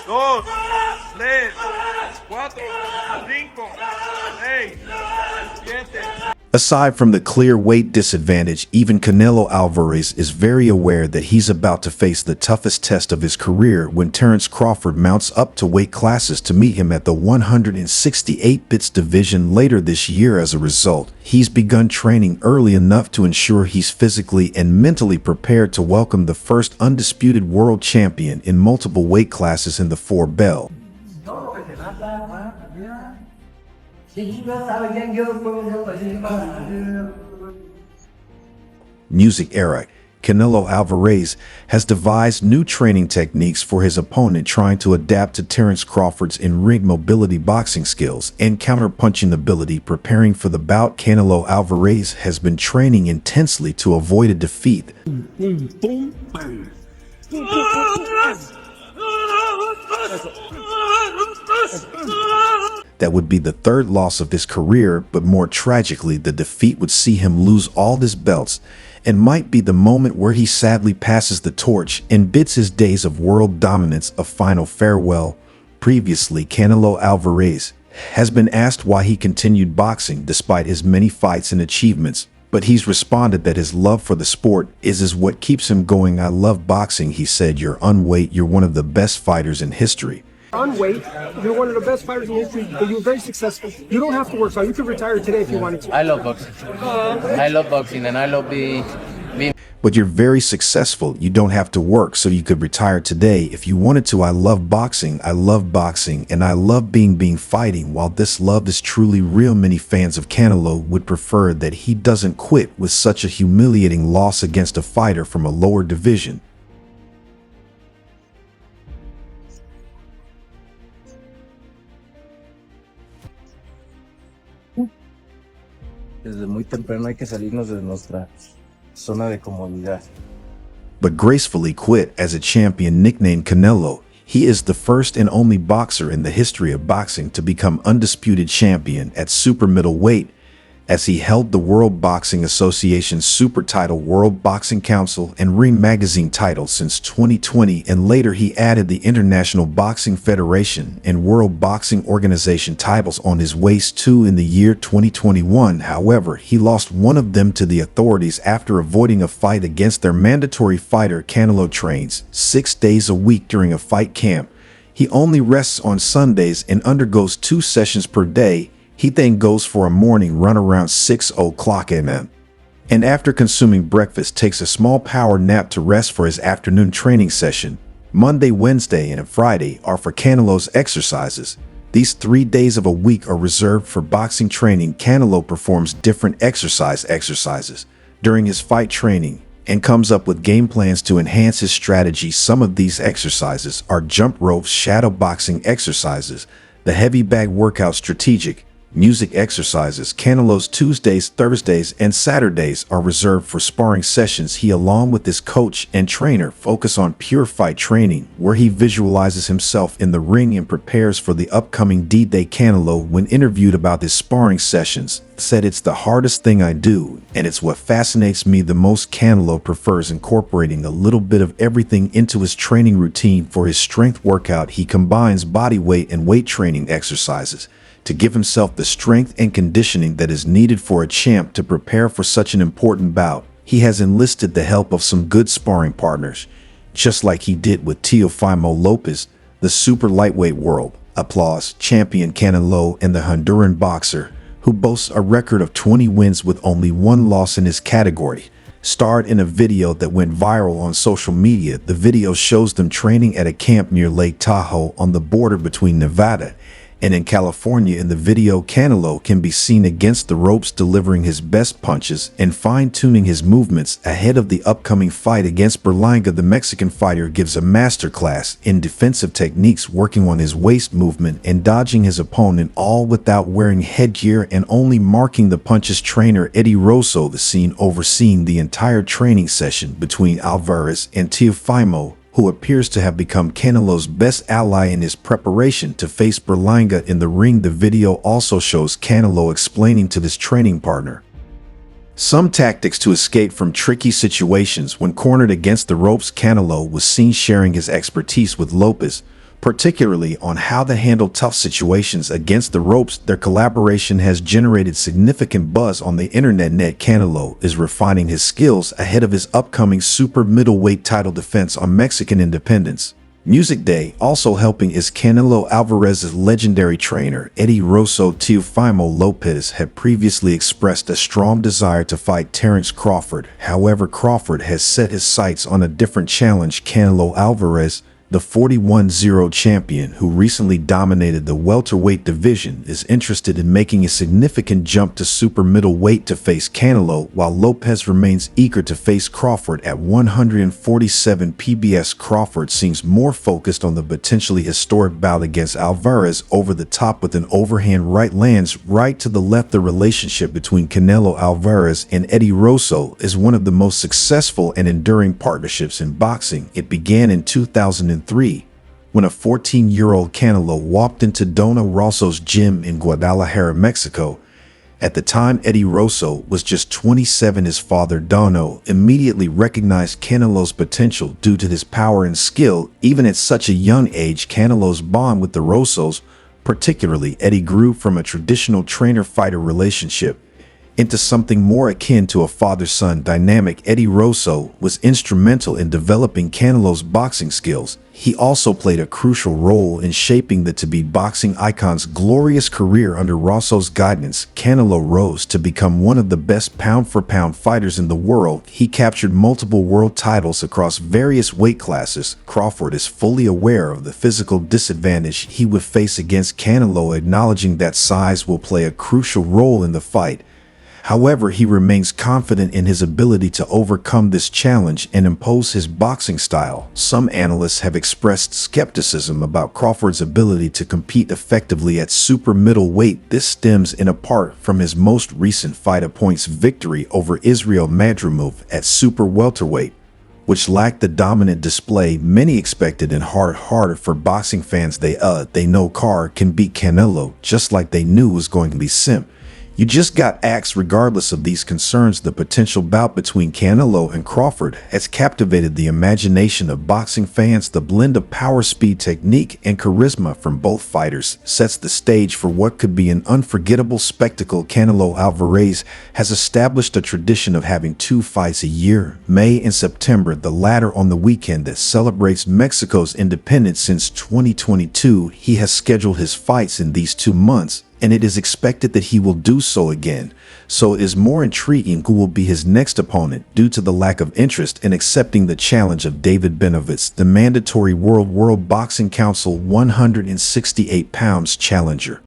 dos, tres, cuatro, cinco, seis, siete. Aside from the clear weight disadvantage, even Canelo Alvarez is very aware that he's about to face the toughest test of his career when Terence Crawford mounts up to weight classes to meet him at the 168 bits division later this year. As a result, he's begun training early enough to ensure he's physically and mentally prepared to welcome the first undisputed world champion in multiple weight classes in the four belt. Music era. Canelo Alvarez has devised new training techniques for his opponent, trying to adapt to Terence Crawford's in-ring mobility, boxing skills, and counter-punching ability. Preparing for the bout, Canelo Alvarez has been training intensely to avoid a defeat that would be the third loss of his career, but more tragically, the defeat would see him lose all his belts and might be the moment where he sadly passes the torch and bids his days of world dominance a final farewell. Previously, Canelo Alvarez has been asked why he continued boxing despite his many fights and achievements, but he's responded that his love for the sport is what keeps him going. "I love boxing," he said. "You're unweight, you're one of the best fighters in history. Unweight, you're one of the best fighters in history, but you're very successful. You don't have to work, so you could retire today if you wanted to." I love boxing. I love boxing, and I love being. But you're very successful. You don't have to work, so you could retire today if you wanted to. "I love boxing. I love boxing, and I love being fighting." While this love is truly real, many fans of Canelo would prefer that he doesn't quit with such a humiliating loss against a fighter from a lower division. Desde muy temprano hay que salirnos de nuestra zona de comodidad. But gracefully quit as a champion. Nicknamed Canelo, he is the first and only boxer in the history of boxing to become undisputed champion at super middleweight, as he held the World Boxing Association's super title, World Boxing Council, and Ring Magazine titles since 2020, and later he added the International Boxing Federation and World Boxing Organization titles on his waist too in the year 2021. However, he lost one of them to the authorities after avoiding a fight against their mandatory fighter. Canelo trains 6 days a week during a fight camp. He only rests on Sundays and undergoes 2 sessions per day. He then goes for a morning run around 6 o'clock a.m. and after consuming breakfast takes a small power nap to rest for his afternoon training session. Monday, Wednesday, and Friday are for Canelo's exercises. These 3 days of a week are reserved for boxing training. Canelo performs different exercises during his fight training and comes up with game plans to enhance his strategy. Some of these exercises are jump ropes, shadow boxing exercises, the heavy bag workout, strategic music exercises. Canelo's Tuesdays, Thursdays, and Saturdays are reserved for sparring sessions. He, along with his coach and trainer, focus on pure fight training, where he visualizes himself in the ring and prepares for the upcoming D-Day. Canelo, when interviewed about his sparring sessions, said, "It's the hardest thing I do, and it's what fascinates me the most." Canelo prefers incorporating a little bit of everything into his training routine. For his strength workout, he combines body weight and weight training exercises to give himself the strength and conditioning that is needed for a champ to prepare for such an important bout. He has enlisted the help of some good sparring partners, just like he did with Teofimo Lopez, the super lightweight world applause champion Canelo, and the Honduran boxer, who boasts a record of 20 wins with only 1 loss in his category, starred in a video that went viral on social media. The video shows them training at a camp near Lake Tahoe on the border between Nevada and in California. In the video, Canelo can be seen against the ropes delivering his best punches and fine-tuning his movements ahead of the upcoming fight against Berlanga. The Mexican fighter gives a masterclass in defensive techniques, working on his waist movement and dodging his opponent, all without wearing headgear and only marking the punches. Trainer Eddie Rosso, the scene overseeing the entire training session between Alvarez and Teofimo, who appears to have become Canelo's best ally in his preparation to face Berlanga in the ring. The video also shows Canelo explaining to his training partner some tactics to escape from tricky situations when cornered against the ropes. Canelo was seen sharing his expertise with Lopez, particularly on how to handle tough situations against the ropes. Their collaboration has generated significant buzz on the internet. Canelo is refining his skills ahead of his upcoming super middleweight title defense on Mexican independence. Music Day also helping is Canelo Alvarez's legendary trainer, Eddie Rosso. Teofimo Lopez had previously expressed a strong desire to fight Terence Crawford. However, Crawford has set his sights on a different challenge. Canelo Alvarez, the 41-0 champion who recently dominated the welterweight division, is interested in making a significant jump to super middleweight to face Canelo, while Lopez remains eager to face Crawford at 147 PBS. Crawford seems more focused on the potentially historic bout against Alvarez. Over the top with an overhand right lands right to the left. The relationship between Canelo Alvarez and Eddie Rosso is one of the most successful and enduring partnerships in boxing. It began in 2003 when a 14-year-old Canelo walked into Dona Rosso's gym in Guadalajara, Mexico. At the time, Eddie Rosso was just 27. His father, Dono, immediately recognized Canelo's potential due to his power and skill. Even at such a young age, Canelo's bond with the Rossos, particularly Eddie, grew from a traditional trainer-fighter relationship into something more akin to a father-son dynamic. Eddie Rosso was instrumental in developing Canelo's boxing skills. He also played a crucial role in shaping the to-be boxing icon's glorious career. Under Rosso's guidance, Canelo rose to become one of the best pound-for-pound fighters in the world. He captured multiple world titles across various weight classes. Crawford is fully aware of the physical disadvantage he would face against Canelo, acknowledging that size will play a crucial role in the fight. However, he remains confident in his ability to overcome this challenge and impose his boxing style. Some analysts have expressed skepticism about Crawford's ability to compete effectively at super middleweight. This stems in part from his most recent fight, a points victory over Israel Madrimov at super welterweight, which lacked the dominant display many expected and harder for boxing fans. They know Carr can beat Canelo, just like they knew was going to be Simp. You just got axed. Regardless of these concerns, the potential bout between Canelo and Crawford has captivated the imagination of boxing fans. The blend of power, speed, technique, and charisma from both fighters sets the stage for what could be an unforgettable spectacle. Canelo Alvarez has established a tradition of having 2 fights a year, May and September, the latter on the weekend that celebrates Mexico's independence. Since 2022, he has scheduled his fights in these 2 months, and it is expected that he will do so again. So it is more intriguing who will be his next opponent due to the lack of interest in accepting the challenge of David Benavidez, the mandatory World Boxing Council 168 pounds challenger.